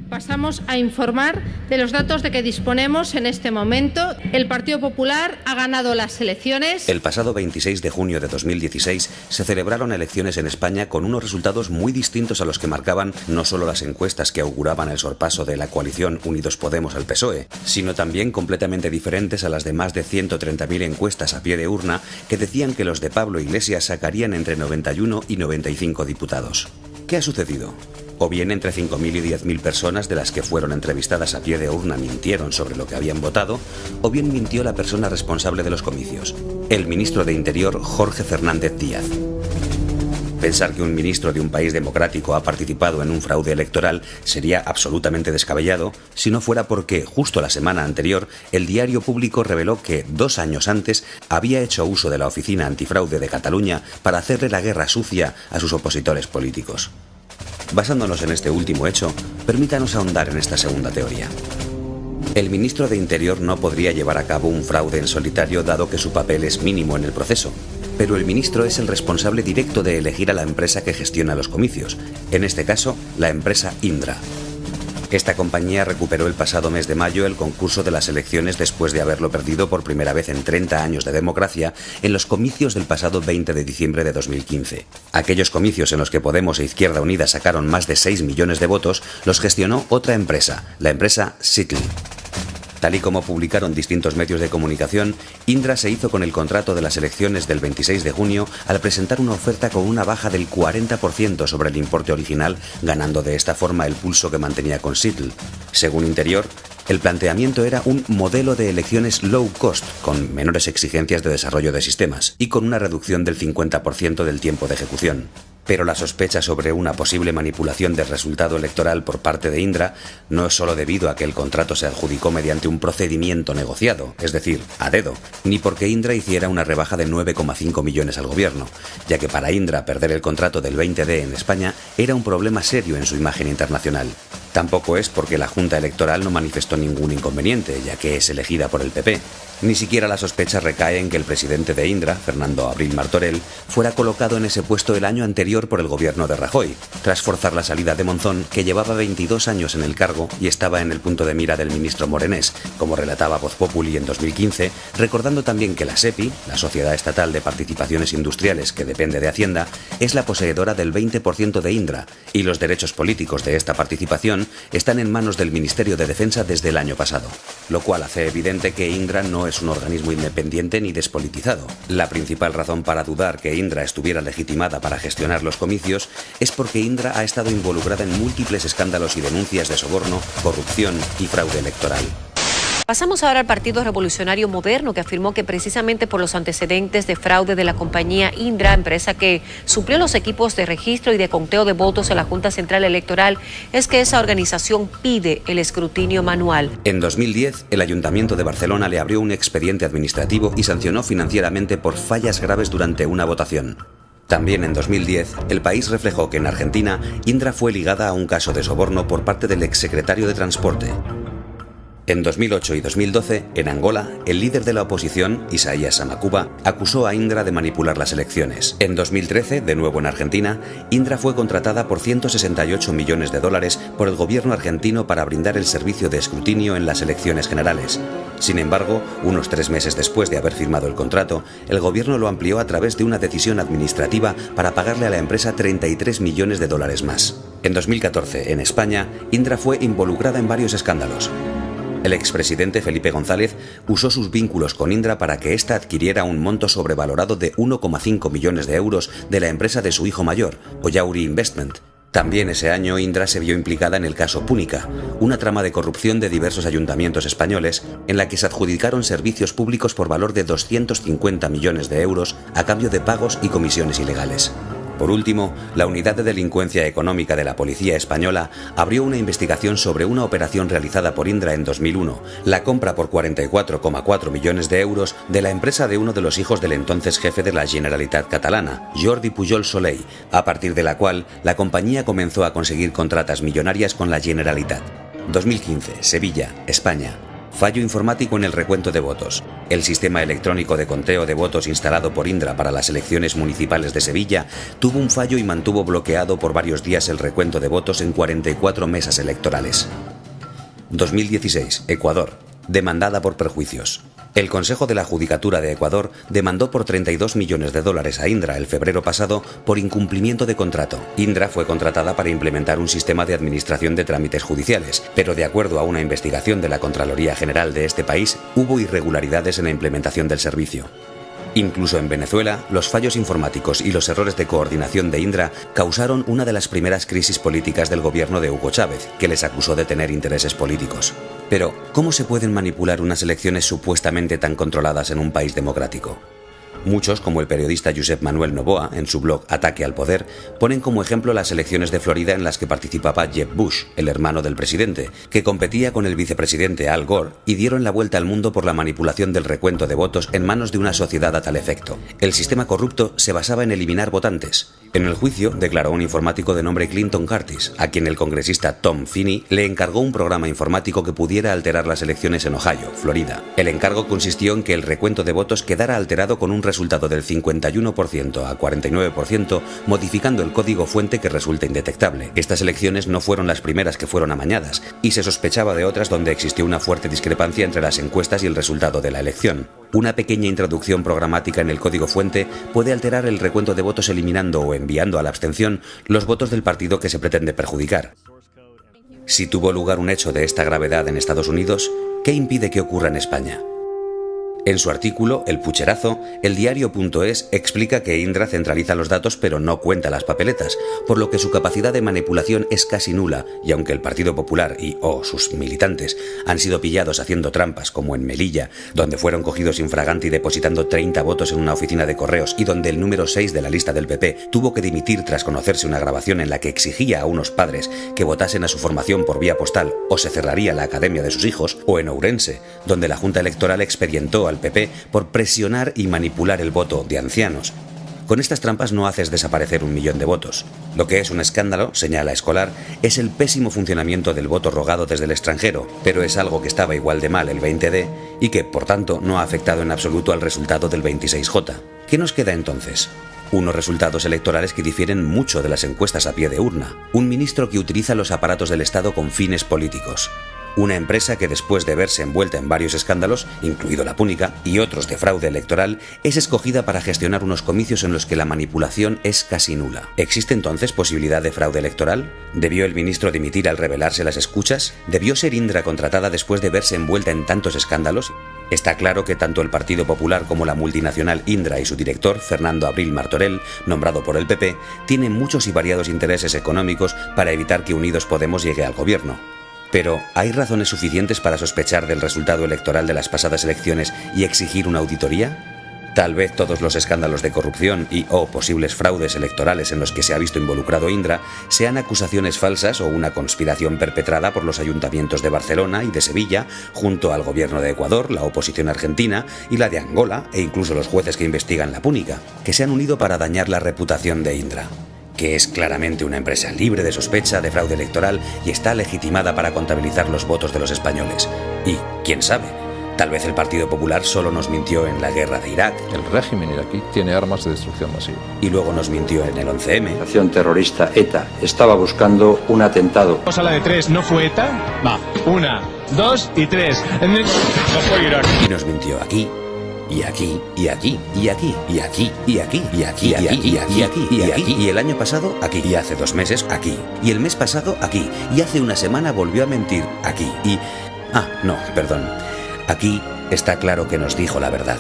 Pasamos a informar de los datos de que disponemos en este momento. El Partido Popular ha ganado las elecciones. El pasado 26 de junio de 2016 se celebraron elecciones en España con unos resultados muy distintos a los que marcaban no solo las encuestas que auguraban el sorpaso de la coalición Unidos Podemos al PSOE, sino también completamente diferentes a las de más de 130.000 encuestas a pie de urna que decían que los de Pablo Iglesias sacarían entre 91 y 95 diputados. ¿Qué ha sucedido? O bien entre 5.000 y 10.000 personas de las que fueron entrevistadas a pie de urna mintieron sobre lo que habían votado, o bien mintió la persona responsable de los comicios, el ministro de Interior Jorge Fernández Díaz. Pensar que un ministro de un país democrático ha participado en un fraude electoral sería absolutamente descabellado si no fuera porque, justo la semana anterior, el Diario Público reveló que 2 años antes había hecho uso de la Oficina Antifraude de Cataluña para hacerle la guerra sucia a sus opositores políticos. Basándonos en este último hecho, permítanos ahondar en esta segunda teoría. El ministro de Interior no podría llevar a cabo un fraude en solitario dado que su papel es mínimo en el proceso, pero el ministro es el responsable directo de elegir a la empresa que gestiona los comicios, en este caso, la empresa Indra. Esta compañía recuperó el pasado mes de mayo el concurso de las elecciones después de haberlo perdido por primera vez en 30 años de democracia en los comicios del pasado 20 de diciembre de 2015. Aquellos comicios en los que Podemos e Izquierda Unida sacaron más de 6 millones de votos los gestionó otra empresa, la empresa Sitli. Tal y como publicaron distintos medios de comunicación, Indra se hizo con el contrato de las elecciones del 26 de junio al presentar una oferta con una baja del 40% sobre el importe original, ganando de esta forma el pulso que mantenía con Sitl. Según Interior, el planteamiento era un modelo de elecciones low cost, con menores exigencias de desarrollo de sistemas y con una reducción del 50% del tiempo de ejecución. Pero la sospecha sobre una posible manipulación del resultado electoral por parte de Indra no es solo debido a que el contrato se adjudicó mediante un procedimiento negociado, es decir, a dedo, ni porque Indra hiciera una rebaja de 9,5 millones al gobierno, ya que para Indra perder el contrato del 20D en España era un problema serio en su imagen internacional. Tampoco es porque la Junta Electoral no manifestó ningún inconveniente, ya que es elegida por el PP. Ni siquiera la sospecha recae en que el presidente de Indra, Fernando Abril Martorell, fuera colocado en ese puesto el año anterior por el gobierno de Rajoy, tras forzar la salida de Monzón, que llevaba 22 años en el cargo y estaba en el punto de mira del ministro Morenés, como relataba Voz Populi en 2015, recordando también que la SEPI, la Sociedad Estatal de Participaciones Industriales que depende de Hacienda, es la poseedora del 20% de Indra, y los derechos políticos de esta participación están en manos del Ministerio de Defensa desde el año pasado, lo cual hace evidente que Indra no es un organismo independiente ni despolitizado. La principal razón para dudar que Indra estuviera legitimada para gestionar los comicios es porque Indra ha estado involucrada en múltiples escándalos y denuncias de soborno, corrupción y fraude electoral. Pasamos ahora al Partido Revolucionario Moderno, que afirmó que precisamente por los antecedentes de fraude de la compañía Indra, empresa que suplió los equipos de registro y de conteo de votos en la Junta Central Electoral, es que esa organización pide el escrutinio manual. En 2010, el Ayuntamiento de Barcelona le abrió un expediente administrativo y sancionó financieramente por fallas graves durante una votación. También en 2010, El País reflejó que en Argentina, Indra fue ligada a un caso de soborno por parte del exsecretario de Transporte. En 2008 y 2012, en Angola, el líder de la oposición, Isaías Samacuba, acusó a Indra de manipular las elecciones. En 2013, de nuevo en Argentina, Indra fue contratada por $168 millones por el gobierno argentino para brindar el servicio de escrutinio en las elecciones generales. Sin embargo, unos 3 meses después de haber firmado el contrato, el gobierno lo amplió a través de una decisión administrativa para pagarle a la empresa $33 millones más. En 2014, en España, Indra fue involucrada en varios escándalos. El expresidente Felipe González usó sus vínculos con Indra para que ésta adquiriera un monto sobrevalorado de 1,5 millones de euros de la empresa de su hijo mayor, Ollauri Investment. También ese año Indra se vio implicada en el caso Púnica, una trama de corrupción de diversos ayuntamientos españoles en la que se adjudicaron servicios públicos por valor de 250 millones de euros a cambio de pagos y comisiones ilegales. Por último, la Unidad de Delincuencia Económica de la Policía Española abrió una investigación sobre una operación realizada por Indra en 2001, la compra por 44,4 millones de euros de la empresa de uno de los hijos del entonces jefe de la Generalitat catalana, Jordi Pujol Soley, a partir de la cual la compañía comenzó a conseguir contratas millonarias con la Generalitat. 2015, Sevilla, España. Fallo informático en el recuento de votos. El sistema electrónico de conteo de votos instalado por Indra para las elecciones municipales de Sevilla tuvo un fallo y mantuvo bloqueado por varios días el recuento de votos en 44 mesas electorales. 2016. Ecuador. Demandada por perjuicios. El Consejo de la Judicatura de Ecuador demandó por $32 millones a Indra el febrero pasado por incumplimiento de contrato. Indra fue contratada para implementar un sistema de administración de trámites judiciales, pero de acuerdo a una investigación de la Contraloría General de este país, hubo irregularidades en la implementación del servicio. Incluso en Venezuela, los fallos informáticos y los errores de coordinación de Indra causaron una de las primeras crisis políticas del gobierno de Hugo Chávez, que les acusó de tener intereses políticos. Pero, ¿cómo se pueden manipular unas elecciones supuestamente tan controladas en un país democrático? Muchos, como el periodista Josep Manuel Novoa, en su blog Ataque al Poder, ponen como ejemplo las elecciones de Florida en las que participaba Jeb Bush, el hermano del presidente, que competía con el vicepresidente Al Gore y dieron la vuelta al mundo por la manipulación del recuento de votos en manos de una sociedad a tal efecto. El sistema corrupto se basaba en eliminar votantes. En el juicio, declaró un informático de nombre Clinton Curtis, a quien el congresista Tom Finney le encargó un programa informático que pudiera alterar las elecciones en Ohio, Florida. El encargo consistió en que el recuento de votos quedara alterado con un resultado del 51% a 49%, modificando el código fuente que resulta indetectable. Estas elecciones no fueron las primeras que fueron amañadas, y se sospechaba de otras donde existió una fuerte discrepancia entre las encuestas y el resultado de la elección. Una pequeña introducción programática en el código fuente puede alterar el recuento de votos eliminando o enviando a la abstención los votos del partido que se pretende perjudicar. Si tuvo lugar un hecho de esta gravedad en Estados Unidos, ¿qué impide que ocurra en España? En su artículo, El Pucherazo, el diario.es explica que Indra centraliza los datos pero no cuenta las papeletas, por lo que su capacidad de manipulación es casi nula, y aunque el Partido Popular y sus militantes han sido pillados haciendo trampas, como en Melilla, donde fueron cogidos infraganti depositando 30 votos en una oficina de correos y donde el número 6 de la lista del PP tuvo que dimitir tras conocerse una grabación en la que exigía a unos padres que votasen a su formación por vía postal o se cerraría la academia de sus hijos, o en Ourense, donde la Junta Electoral expedientó al PP por presionar y manipular el voto de ancianos. Con estas trampas no haces desaparecer 1 millón de votos. Lo que es un escándalo, señala Escolar, es el pésimo funcionamiento del voto rogado desde el extranjero, pero es algo que estaba igual de mal el 20D y que, por tanto, no ha afectado en absoluto al resultado del 26J. ¿Qué nos queda entonces? Unos resultados electorales que difieren mucho de las encuestas a pie de urna. Un ministro que utiliza los aparatos del Estado con fines políticos. Una empresa que después de verse envuelta en varios escándalos, incluido la Púnica, y otros de fraude electoral, es escogida para gestionar unos comicios en los que la manipulación es casi nula. ¿Existe entonces posibilidad de fraude electoral? ¿Debió el ministro dimitir al revelarse las escuchas? ¿Debió ser Indra contratada después de verse envuelta en tantos escándalos? Está claro que tanto el Partido Popular como la multinacional Indra y su director, Fernando Abril Martorell, nombrado por el PP, tienen muchos y variados intereses económicos para evitar que Unidos Podemos llegue al gobierno. Pero, ¿hay razones suficientes para sospechar del resultado electoral de las pasadas elecciones y exigir una auditoría? Tal vez todos los escándalos de corrupción y/o posibles fraudes electorales en los que se ha visto involucrado Indra sean acusaciones falsas o una conspiración perpetrada por los ayuntamientos de Barcelona y de Sevilla, junto al gobierno de Ecuador, la oposición argentina y la de Angola, e incluso los jueces que investigan la Púnica, que se han unido para dañar la reputación de Indra, que es claramente una empresa libre de sospecha de fraude electoral y está legitimada para contabilizar los votos de los españoles. Y, quién sabe, tal vez el Partido Popular solo nos mintió en la guerra de Irak. El régimen iraquí tiene armas de destrucción masiva. Y luego nos mintió en el 11M. La acción terrorista ETA estaba buscando un atentado. ¿A la de 3 no fue ETA? Va, 1, 2 y 3. No fue Irak. Y nos mintió aquí. Y aquí, y aquí, y aquí, y aquí, y aquí, y aquí, y aquí, y aquí, y aquí, y aquí, y el año pasado aquí, y hace 2 meses aquí, y el mes pasado aquí, y hace una semana volvió a mentir aquí, y... no, perdón. Aquí está claro que nos dijo la verdad.